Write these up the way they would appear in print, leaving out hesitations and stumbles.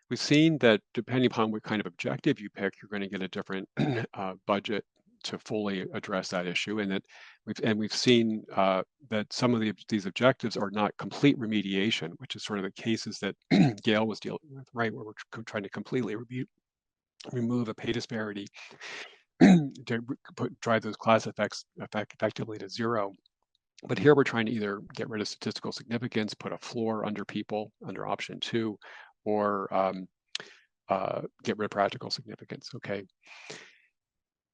we've seen that depending upon what kind of objective you pick, you're going to get a different budget to fully address that issue, and that we've seen that some of these objectives are not complete remediation, which is sort of the cases that Gail was dealing with, right, where we're trying to completely remove a pay disparity to drive those class effectively to zero. But here we're trying to either get rid of statistical significance, put a floor under people under option two, or get rid of practical significance. Okay.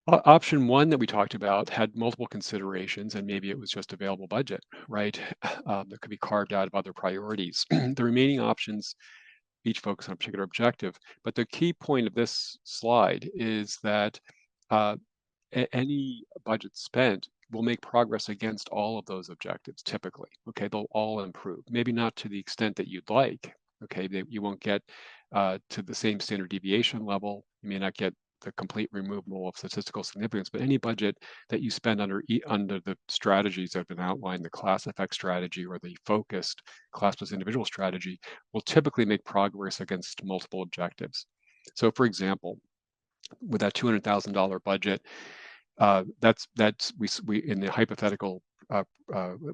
Option one that we talked about had multiple considerations, and maybe it was just available budget, right? That could be carved out of other priorities. The remaining options each focus on a particular objective. But the key point of this slide is that uh, any budget spent will make progress against all of those objectives typically. Okay, they'll all improve. Maybe not to the extent that you'd like. Okay, you won't get to the same standard deviation level. You may not get the complete removal of statistical significance, but any budget that you spend under the strategies that have been outlined, the class effect strategy or the focused class plus individual strategy, will typically make progress against multiple objectives. So, for example, with that $200,000 budget, that's we in the hypothetical that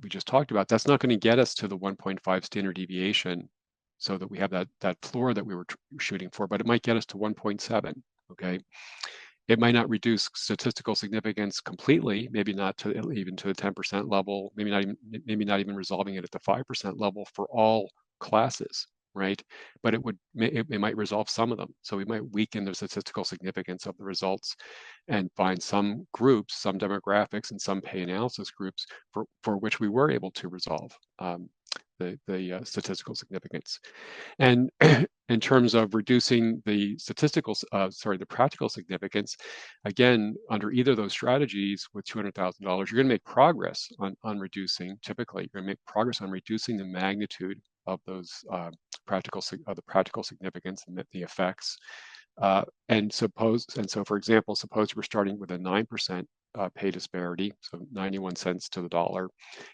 we just talked about. That's not going to get us to the 1.5 standard deviation, so that we have that floor that we were shooting for, but it might get us to 1.7. Okay, it might not reduce statistical significance completely, maybe not to even to the 10% level, maybe not even resolving it at the 5% level for all classes, right? But it might resolve some of them. So we might weaken the statistical significance of the results and find some groups, some demographics, and some pay analysis groups for which we were able to resolve the statistical significance. And in terms of reducing the the practical significance, again, under either of those strategies with $200,000, you're going to make progress on reducing, typically, you're going to make progress on reducing the magnitude of those the practical significance and the effects. And so for example, suppose we're starting with a 9% pay disparity, so 91 cents to the dollar,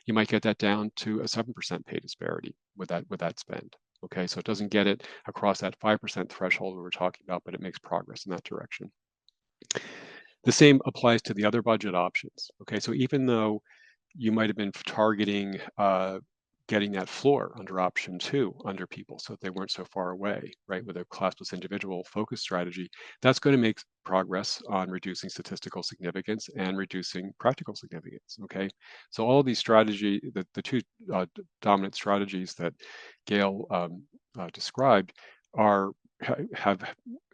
you might get that down to a 7% pay disparity with that spend. Okay, so it doesn't get it across that 5% threshold we were talking about, but it makes progress in that direction. The same applies to the other budget options. Okay, so even though you might have been targeting getting that floor under option two under people so that they weren't so far away, right, with a class plus individual focus strategy, that's going to make progress on reducing statistical significance and reducing practical significance. Okay, so all of these the two dominant strategies that Gail described are have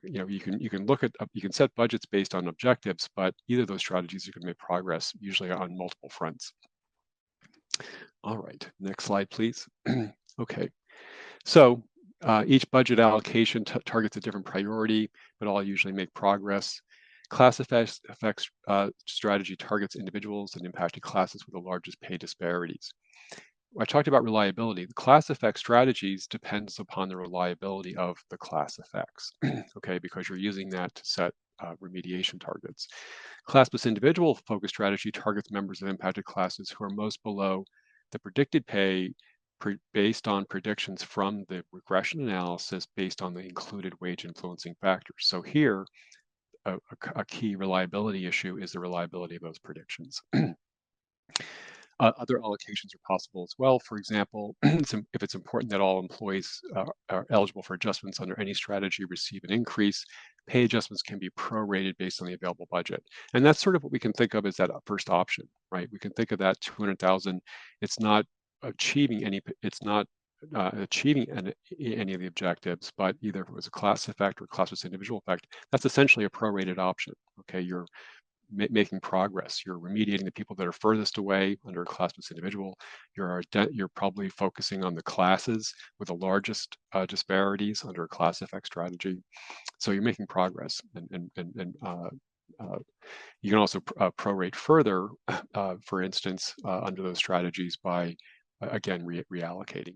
you can look at you can set budgets based on objectives, but either of those strategies you can make progress usually on multiple fronts. All right, next slide, please. Okay, so each budget allocation targets a different priority, but all usually make progress. Class effects strategy targets individuals and impacted classes with the largest pay disparities. I talked about reliability. The class effect strategies depends upon the reliability of the class effects, okay, because you're using that to set remediation targets. Class plus individual focus strategy targets members of impacted classes who are most below the predicted pay based on predictions from the regression analysis based on the included wage influencing factors. So here, a key reliability issue is the reliability of those predictions. Other allocations are possible as well. For example, if it's important that all employees are eligible for adjustments under any strategy receive an increase, pay adjustments can be prorated based on the available budget. And that's sort of what we can think of as that first option, right? We can think of that 200,000. It's not achieving any any of the objectives, but either if it was a class effect or class plus individual effect, that's essentially a prorated option. Okay, you're making progress. You're remediating the people that are furthest away under a class plus individual. You're probably focusing on the classes with the largest disparities under a class effect strategy. So you're making progress, and you can also prorate further, for instance, under those strategies by again reallocating.